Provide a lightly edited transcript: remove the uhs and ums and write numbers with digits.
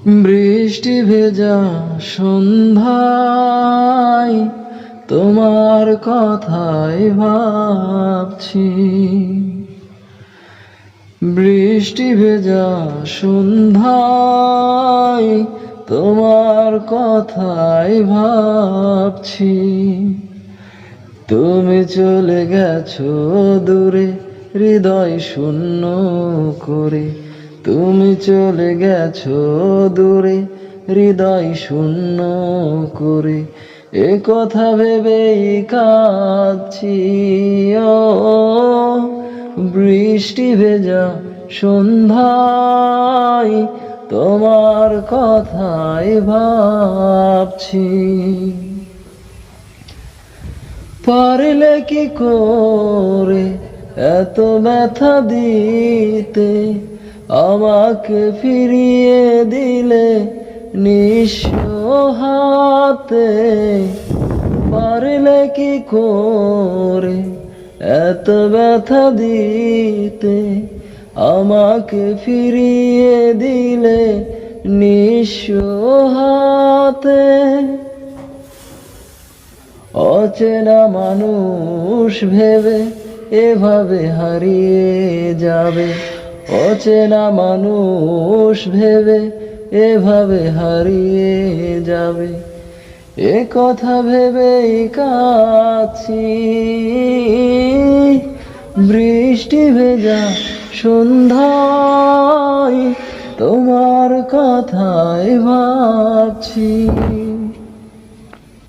বৃষ্টি ভেজা সন্ধ্যায় তোমার কথাই ভাবছি। বৃষ্টি ভেজা সন্ধ্যায় তোমার কথাই ভাবছি। তুমি চলে গেছো দূরে হৃদয় শূন্য করে। তুমি চলে গেছো দূরে হৃদয় শূন্য করে। এ কথা ভেবেই কাঁদছি। ও বৃষ্টি ভেজা সন্ধ্যায় তোমার কথাই ভাবছি। পারলে কি করে এত ব্যথা দিতে, আমাকে ফিরিয়ে দিলে নিঃস্ব হাতে। পারলে কি করে এত ব্যথা দিতে, আমাকে ফিরিয়ে দিলে নিঃস্ব হাতে। অচেনা মানুষ ভেবে এভাবে হারিয়ে যাবে। অচেনা মানুষ ভেবে এভাবে হারিয়ে যাবে। এ কথা ভেবেই কাঁদছি। বৃষ্টি ভেজা সন্ধ্যায় তোমার কথাই ভাবছি।